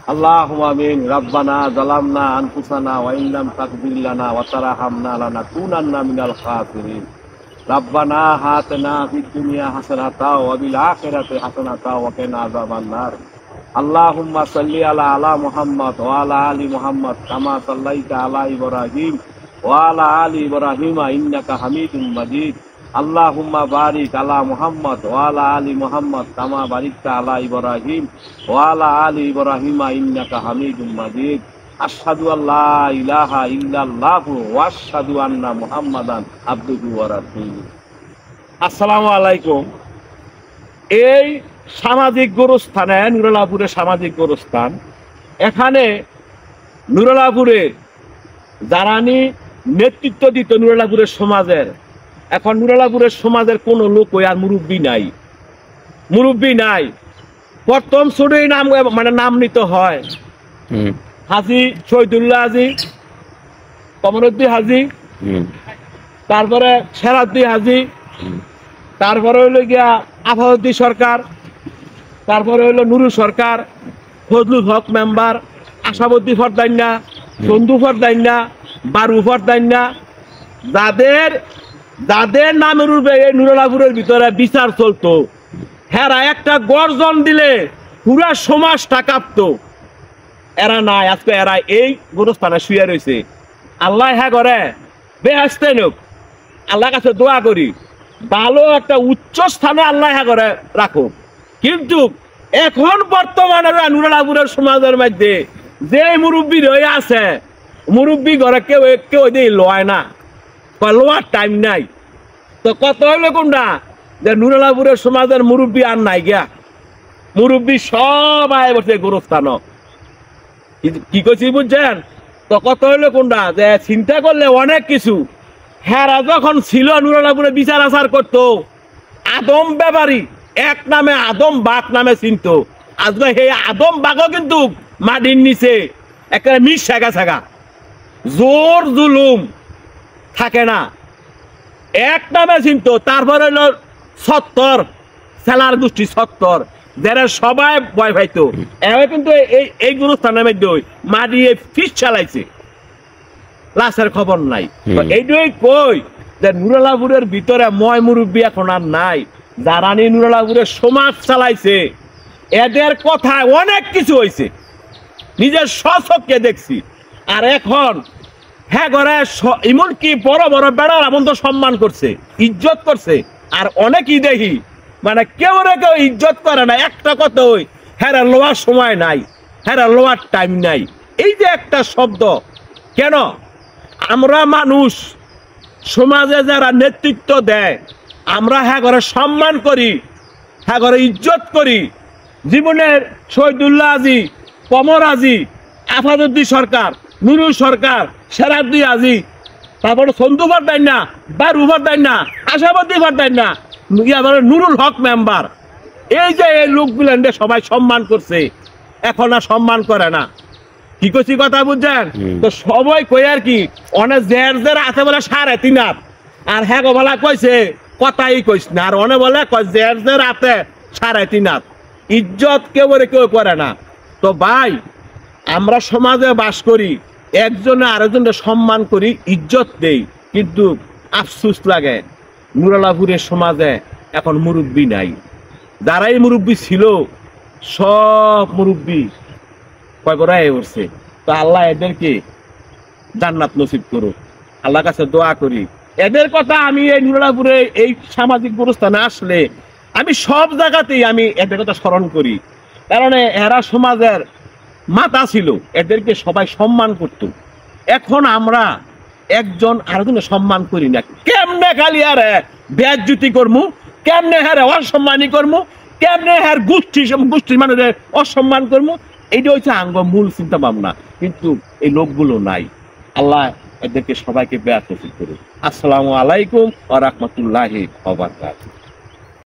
আল্লাহুম্মা আমিন। রাব্বানা যালামনা আনফুসানা ওয়া ইন লাম তাগফির লানা ওয়া তারহামনা লানাকুনান্না মিনাল খাসিরিন। রাব্বানা হাতিনা ফিদ দুনিয়া হাসানাতাও ওয়া বিল আখিরাতি হাসানাতাও ওয়া কিনা আযাবান নার। আল্লাহুম্মা সাল্লি আলা মুহাম্মাদ ওয়া আলা আলি মুহাম্মাদ কামা সাল্লাইতা আলা ইব্রাহিম ওয়া আলা আলি ইব্রাহিম ইন্নাকা হামিদুম মাজিদ। আল্লাহুম্মা বারিক আলা মুহাম্মাদ ওয়া আলা আলি মুহাম্মাদ কামা বারিকতা আলা ইব্রাহিম ওয়া আলা আলি ইব্রাহিম ইন্নাকা হামিদুম মাজিদ। আশহাদু আল্লা ইলাহা ইল্লাল্লাহু ওয়া আশহাদু আন্না মুহাম্মাদান আবদুহু ওয়া রাসূলুহু। আসসালামু আলাইকুম। এই সামাজিক গোরস্থানে, নুরুল্লাহপুরে সামাজিক গোরস্থান, এখানে নুরুল্লাহপুরে যারা নেতৃত্ব দিত নুরুল্লাহপুরের সমাজের, এখন নুরুল্লাহপুরের সমাজের কোনো লোক আর মুরব্বী নাই। প্রথম ছোটই নাম নিতে হয় হাজি শহীদুল্লাহ হাজি, কমরুদ্দিন হাজি, তারপরে সেরাদ্দি হাজি, তারপরে হইলো গিয়া আফাউদ্দিন সরকার, তারপরে হইলো নুরু সরকার, ফজলুল হক মেম্বার, আশাবুদ্দিন ফরদাইন্না, চন্দু ফরদাইন্না, বারু ফরদাইন্না, যাদের নামের উপরে এই নুরুল্লাহপুরের ভিতরে বিচার চলতো, হেরা একটা গর্জন দিলে পুরা সমাজটা কাঁপতো। এরা নাই, আজকে এরা এই গোরস্থানে শুয়ে রয়েছে। আল্লাহ হ্যাঁ করে বেহেশতে নোক, আল্লাহর কাছে দোয়া করি ভালো একটা উচ্চ স্থানে আল্লাহ হ্যাঁ করে রাখো। কিন্তু এখন বর্তমানে নুরুল্লাহপুরের সমাজের মধ্যে যে মুরব্বী রয়ে আছে, মুরব্বী ঘরে কেউ লয় না, লোয়ার টাইম নাই। তো কত হইলো কোনটা যে নুরুল্লাহপুরের সমাজের মুরব্বী আর নাই গিয়া, মুরব্বী সব আয় বসে গোরস্থান। কি করছি বুঝছেন? তো কত হইলো কোনটা যে চিন্তা করলে অনেক কিছু। হেরা যখন ছিল নুরুল্লাহপুরে বিচার আচার করতো, আদম ব্যাপারী এক নামে আদম বাঘ নামে চিনত। আজকে সেই আদম বাঘও কিন্তু মাটির নিচে একটা মিশ ছাগা জোর জুলুম থাকে না, এক নামে চিনত। তারপরে হইল সত্তর সেলার গোষ্ঠী, সত্তর যারা সবাই ভয় পাইতো, এবার কিন্তু এই গুরুস্থানের মধ্যে মাটি ফিস চালাইছে, লাশের খবর নাই। এইটাই কই যে নুরুল্লাহপুরের ভিতরে ময় মুরব্বী এখন আর নাই। যারা নুরুল্লাহপুরের সমাজ চালাইছে, এদের কথায় অনেক কিছু হয়েছে, নিজের স্বচক্ষে দেখছি। আর এখন হ্যাঁ করে এমনকি বড় বড় বেড়ার এমন তো সম্মান করছে, ইজ্জত করছে। আর অনেকেই দেখি মানে কেউ ইজ্জত করে না। একটা কথা ওই হ্যাঁ লোয়ার সময় নাই, হ্যাঁ লোয়ার টাইম নাই, এই যে একটা শব্দ। কেন আমরা মানুষ সমাজে যারা নেতৃত্ব দেয়, আমরা হ্যাঁ করে সম্মান করি, হ্যাঁ করে ইজ্জত করি। জীবনের শহীদুল্লাহ হাজি, কমর হাজি, আফাদুদ্দিন সরকার, নুরু সরকার, সেরাদ্দি হাজি, তারপরে চন্দু ফরদাইন্না, বারু ফরদাইন্না, আশাবুদ্দিন ফরদাইন্না, নুরুল হক মেম্বার, এই যে এই লোকগুলো সবাই সম্মান করছে, এখন আর সম্মান করে না। কি করছি কথা বুঝছেন? তো সবাই কই আর কি অনেক জের আছে বলে 3.5 হাত, আর হ্যাঁ বলা কইছে কথাই কইস না। আর অনেক বলে জের আছে 3.5 হাত। ইজ্জত কেউ করে না। তো ভাই, আমরা সমাজে বাস করি, একজনে আরেকজনকে সম্মান করি, ইজ্জত দেই, কিন্তু আফসোস লাগে নুরুল্লাহপুরের সমাজে এখন মুরব্বী নাই। যারাই মুরব্বী ছিল সব মুরব্বী কয় করাই উঠছে। তো আল্লাহ এদেরকে জান্নাত নসিব করুক, আল্লাহর কাছে দোয়া করি। এদের কথা আমি এই নুরুল্লাহপুরে এই সামাজিক গোরস্থানে আসলে আমি সব জায়গাতেই আমি এদের কথা স্মরণ করি, কারণ এরা সমাজের মাতা ছিল, এদেরকে সবাই সম্মান করত। এখন আমরা একজন আরেকজনের সম্মান করি না। কেমনে খালি আর বেজ্জতি করমু, কেমনে হ্যাঁ অসম্মানী করমু, কেমনে হ্যাঁ গোষ্ঠীর মানুষের অসম্মান করমু, এইটা হচ্ছে আঙ্গ মূল চিন্তা ভাবনা। কিন্তু এই লোকগুলো নাই। আল্লাহ এদেরকে সবাইকে বেয়াত নসিব করুন। আসসালামু আলাইকুম ওয়া রাহমাতুল্লাহি ওয়া বারাকাতুহু।